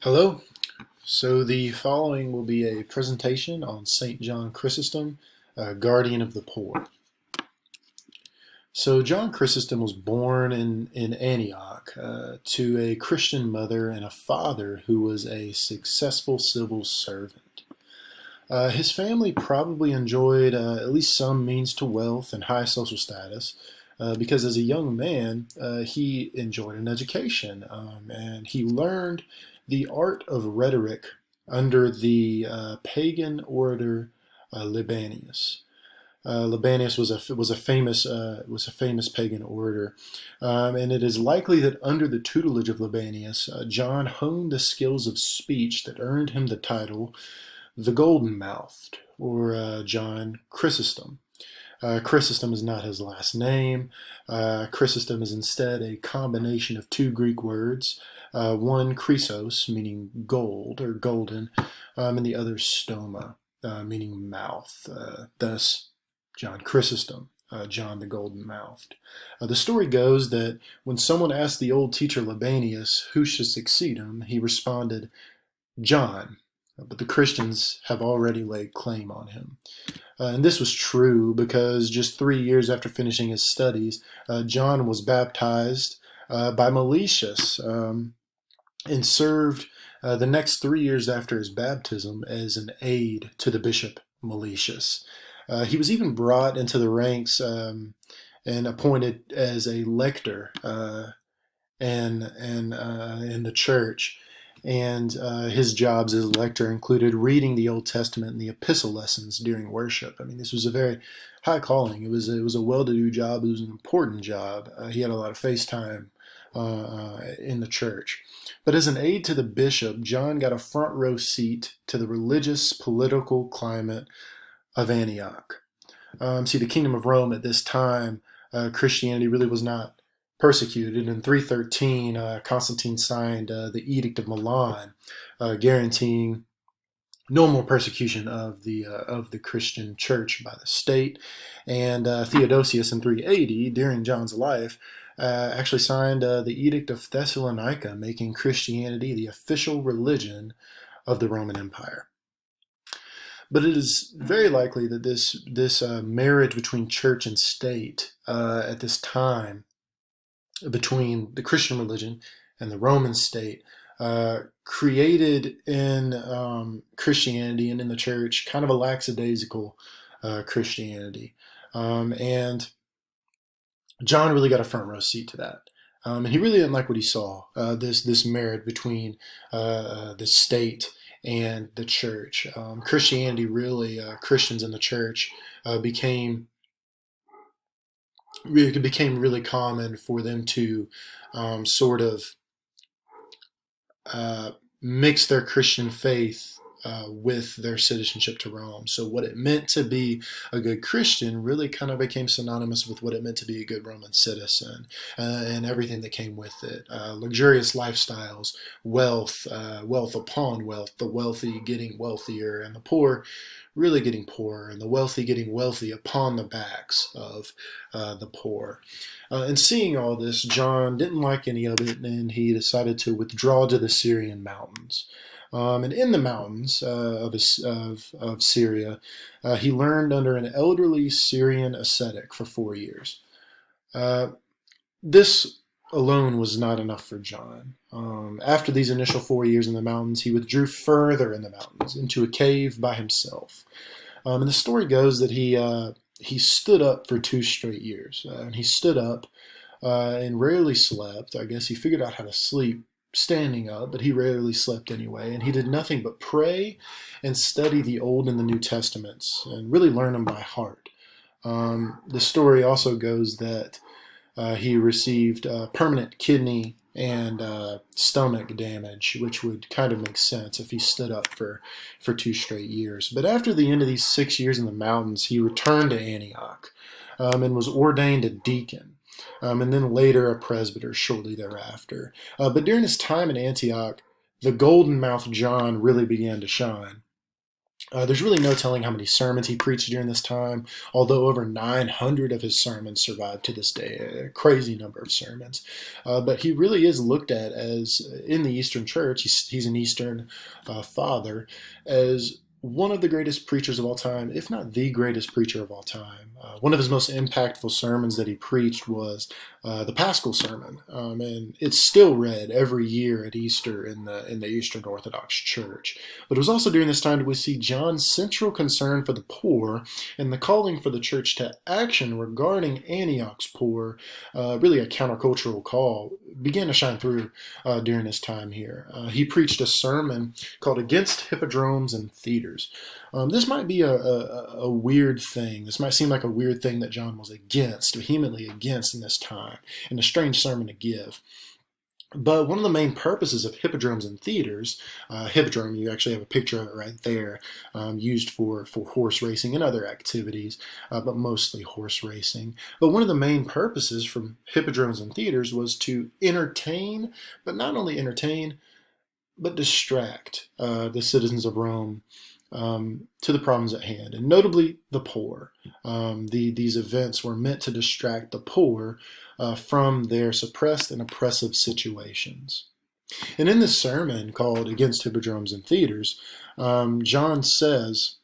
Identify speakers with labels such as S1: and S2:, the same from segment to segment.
S1: Hello. So the following will be a presentation on St. John Chrysostom, guardian of the poor. So John Chrysostom was born in Antioch to a Christian mother and a father who was a successful civil servant. His family probably enjoyed at least some means to wealth and high social status, because as a young man, he enjoyed an education, and he learned the art of rhetoric under the pagan orator Libanius. Libanius was a famous pagan orator, and it is likely that under the tutelage of Libanius, John honed the skills of speech that earned him the title the Golden Mouthed, or John Chrysostom. Chrysostom is not his last name. Chrysostom is instead a combination of two Greek words, one Chrysos, meaning gold or golden, and the other stoma, meaning mouth. Thus, John Chrysostom, John the Golden Mouthed. The story goes that when someone asked the old teacher Libanius who should succeed him, he responded, John, but the Christians have already laid claim on him. And this was true because just 3 years after finishing his studies, John was baptized by Meletius, and served the next 3 years after his baptism as an aide to the bishop Meletius. He was even brought into the ranks and appointed as a lector in the church. And his jobs as a lector included reading the Old Testament and the epistle lessons during worship. I mean, this was a very high calling. It was a well-to-do job. It was an important job. He had a lot of face time in the church. But as an aide to the bishop, John got a front row seat to the religious, political climate of Antioch. See, the kingdom of Rome at this time, Christianity really was not persecuted. In 313, Constantine signed the Edict of Milan, guaranteeing no more persecution of the Christian church by the state. And Theodosius in 380, during John's life, actually signed the Edict of Thessalonica, making Christianity the official religion of the Roman Empire. But it is very likely that this marriage between church and state at this time, between the Christian religion and the Roman state, created in Christianity and in the church kind of a lackadaisical Christianity. And John really got a front row seat to that. And he really didn't like what he saw, this marriage between the state and the church. Christianity really, Christians in the church became it became really common for them to sort of mix their Christian faith with their citizenship to Rome. So what it meant to be a good Christian really kind of became synonymous with what it meant to be a good Roman citizen, and everything that came with it. Luxurious lifestyles, wealth upon wealth, the wealthy getting wealthier and the poor really getting poorer, and the wealthy getting wealthy upon the backs of the poor. And seeing all this, John didn't like any of it, and he decided to withdraw to the Syrian mountains. And in the mountains of Syria, he learned under an elderly Syrian ascetic for 4 years. This alone was not enough for John. After these initial 4 years in the mountains, he withdrew further in the mountains into a cave by himself. And the story goes that he stood up for 2 straight years. And he stood up and rarely slept. I guess he figured out how to sleep standing up, but he rarely slept anyway. And he did nothing but pray and study the Old and the New Testaments and really learn them by heart. The story also goes that he received permanent kidney and stomach damage, which would kind of make sense if he stood up for 2 straight years. But after the end of these 6 years in the mountains, he returned to Antioch and was ordained a deacon. And then later a presbyter shortly thereafter. But during his time in Antioch, the golden mouthed John really began to shine. There's really no telling how many sermons he preached during this time, although over 900 of his sermons survive to this day, a crazy number of sermons. But he really is looked at as, in the Eastern Church, he's an Eastern father, as one of the greatest preachers of all time, if not the greatest preacher of all time. One of his most impactful sermons that he preached was the Paschal Sermon, and it's still read every year at Easter in the Eastern Orthodox Church. But it was also during this time that we see John's central concern for the poor and the calling for the church to action regarding Antioch's poor, really a countercultural call, began to shine through during his time here. He preached a sermon called Against Hippodromes and Theaters. This might be a weird thing. This might seem like a weird thing that John was against, vehemently against in this time, and a strange sermon to give. But one of the main purposes of hippodromes and theaters, hippodrome, you actually have a picture of it right there, used for horse racing and other activities, but mostly horse racing. But one of the main purposes from hippodromes and theaters was to entertain, but not only entertain, but distract the citizens of Rome to the problems at hand, and notably the poor. These events were meant to distract the poor from their suppressed and oppressive situations. And in this sermon called Against Hippodromes and Theaters, John says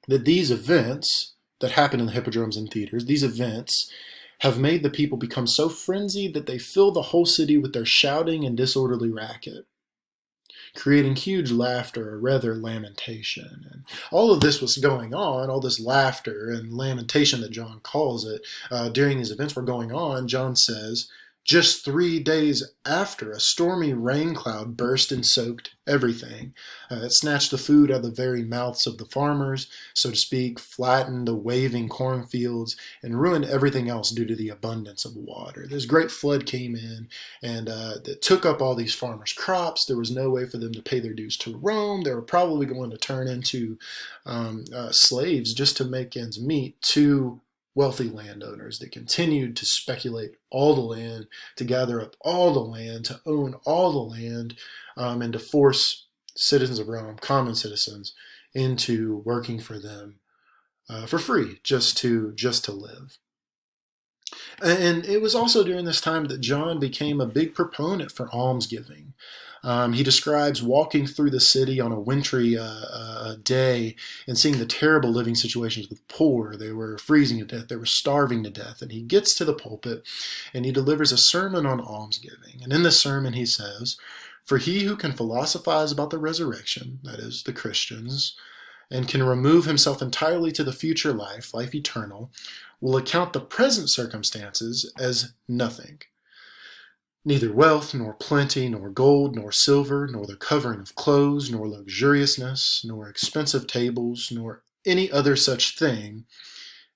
S1: that these events that happen in the hippodromes and theaters, these events have made the people become so frenzied that they fill the whole city with their shouting and disorderly racket, creating huge laughter, or rather lamentation. And all of this was going on, all this laughter and lamentation that John calls it, during these events were going on, John says, just 3 days after a stormy rain cloud burst and soaked everything. It snatched the food out of the very mouths of the farmers, so to speak, flattened the waving cornfields, and ruined everything else due to the abundance of water. This great flood came in, and it took up all these farmers' crops. There was no way for them to pay their dues to Rome. They were probably going to turn into slaves just to make ends meet to wealthy landowners that continued to speculate all the land, to gather up all the land, to own all the land, and to force citizens of Rome, common citizens, into working for them for free, just to live. And it was also during this time that John became a big proponent for almsgiving. He describes walking through the city on a wintry day and seeing the terrible living situations of the poor. They were freezing to death. They were starving to death. And he gets to the pulpit and he delivers a sermon on almsgiving. And in this sermon he says, "For he who can philosophize about the resurrection," that is, the Christians, "and can remove himself entirely to the future life, life eternal, will account the present circumstances as nothing. Neither wealth, nor plenty, nor gold, nor silver, nor the covering of clothes, nor luxuriousness, nor expensive tables, nor any other such thing.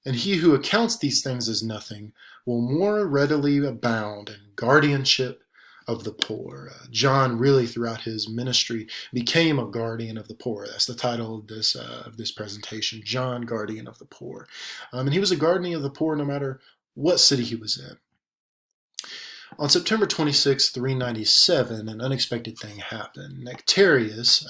S1: And he who accounts these things as nothing will more readily abound in guardianship of the poor." John really, throughout his ministry, became a guardian of the poor. That's the title of this presentation, John, Guardian of the Poor. And he was a guardian of the poor no matter what city he was in. On September 26, 397, an unexpected thing happened. Nectarius,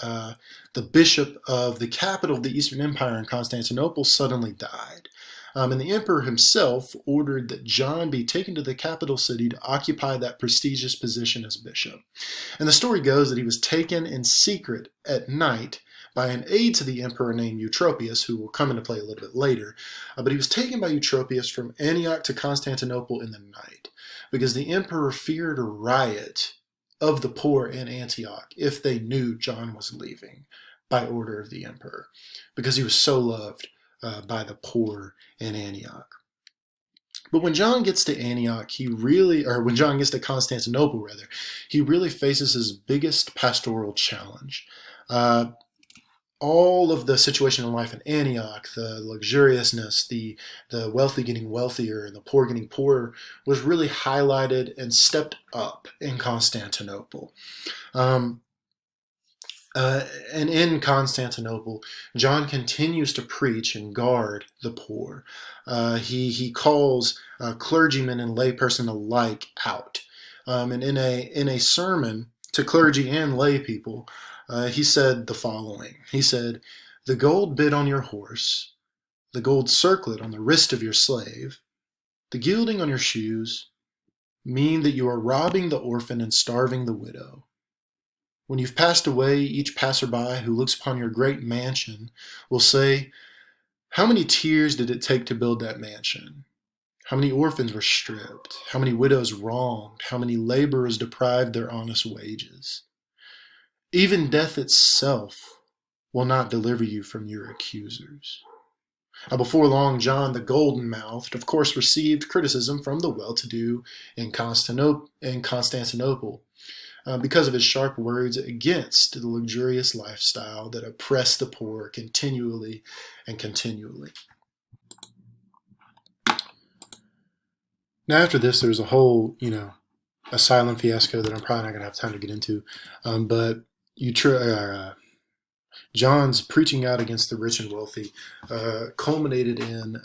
S1: the bishop of the capital of the Eastern Empire in Constantinople, suddenly died. And the emperor himself ordered that John be taken to the capital city to occupy that prestigious position as bishop. And the story goes that he was taken in secret at night by an aide to the emperor named Eutropius, who will come into play a little bit later. But he was taken by Eutropius from Antioch to Constantinople in the night, because the emperor feared a riot of the poor in Antioch if they knew John was leaving by order of the emperor, because he was so loved by the poor in Antioch. But when John gets to Antioch, when John gets to Constantinople, rather, he really faces his biggest pastoral challenge. All of the situation in life in Antioch, the luxuriousness, the wealthy getting wealthier and the poor getting poorer, was really highlighted and stepped up in Constantinople. And in Constantinople, John continues to preach and guard the poor. He calls clergymen and layperson alike out. And in a sermon to clergy and lay people, he said the following. He said, The gold bit on your horse, the gold circlet on the wrist of your slave, the gilding on your shoes, mean that you are robbing the orphan and starving the widow. When you've passed away, each passerby who looks upon your great mansion will say, how many tears did it take to build that mansion? How many orphans were stripped? How many widows wronged? How many laborers deprived their honest wages? Even death itself will not deliver you from your accusers. Now, before long, John the Golden-Mouthed, of course, received criticism from the well-to-do in Constantinople because of his sharp words against the luxurious lifestyle that oppressed the poor continually and continually. Now, after this, there's a whole, asylum fiasco that I'm probably not going to have time to get into. But John's preaching out against the rich and wealthy culminated in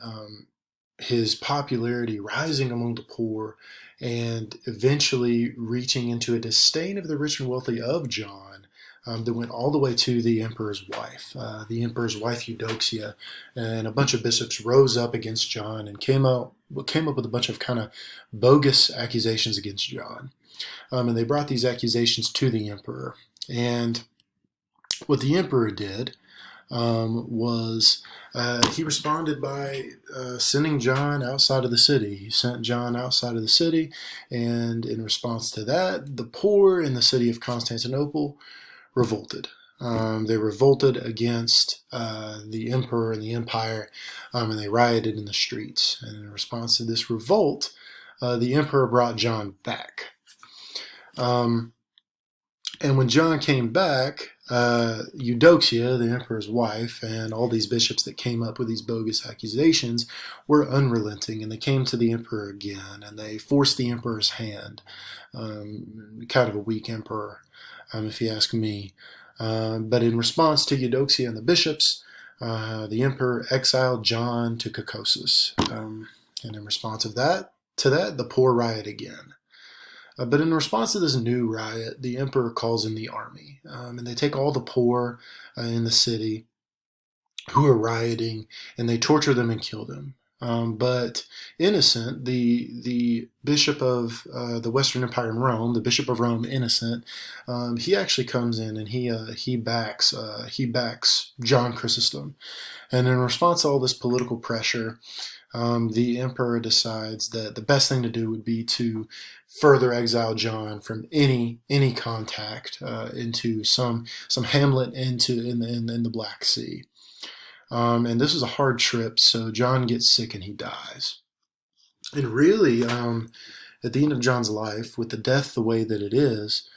S1: his popularity rising among the poor and eventually reaching into a disdain of the rich and wealthy of John that went all the way to the emperor's wife. The emperor's wife Eudoxia and a bunch of bishops rose up against John and came up with a bunch of kind of bogus accusations against John. And they brought these accusations to the emperor. And what the emperor did was he responded by sending John outside of the city. He sent John outside of the city, and in response to that, the poor in the city of Constantinople revolted. They revolted against the emperor and the empire, and they rioted in the streets. And in response to this revolt, the emperor brought John back. And when John came back, Eudoxia, the emperor's wife, and all these bishops that came up with these bogus accusations were unrelenting, and they came to the emperor again, and they forced the emperor's hand. Kind of a weak emperor, if you ask me. But in response to Eudoxia and the bishops, the emperor exiled John to Chrysostom. And in response to that, the poor riot again. But in response to this new riot, the emperor calls in the army, and they take all the poor in the city who are rioting, and they torture them and kill them. But Innocent, the bishop of the Western Empire in Rome, the bishop of Rome, Innocent, he actually comes in and he backs John Chrysostom, and in response to all this political pressure, the emperor decides that the best thing to do would be to further exile John from any contact into some hamlet in the Black Sea. And this is a hard trip, so John gets sick and he dies. And really, at the end of John's life, with the death the way that it is,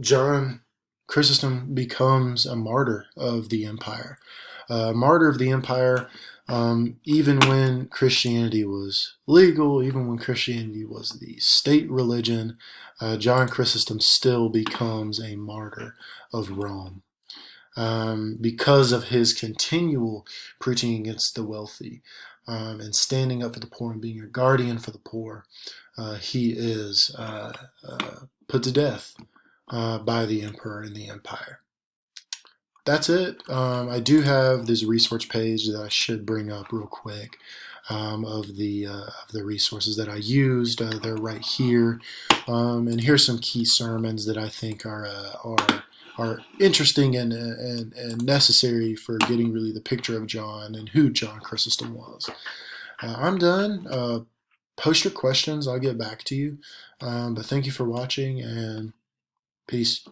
S1: John Chrysostom becomes a martyr of the empire. Martyr of the empire, even when Christianity was legal, even when Christianity was the state religion, John Chrysostom still becomes a martyr of Rome. Because of his continual preaching against the wealthy and standing up for the poor and being a guardian for the poor, he is put to death by the emperor and the empire. That's it. I do have this resource page that I should bring up real quick of the resources that I used. They're right here, and here's some key sermons that I think are interesting and necessary for getting really the picture of John and who John Chrysostom was. I'm done. Post your questions. I'll get back to you. But thank you for watching, and peace.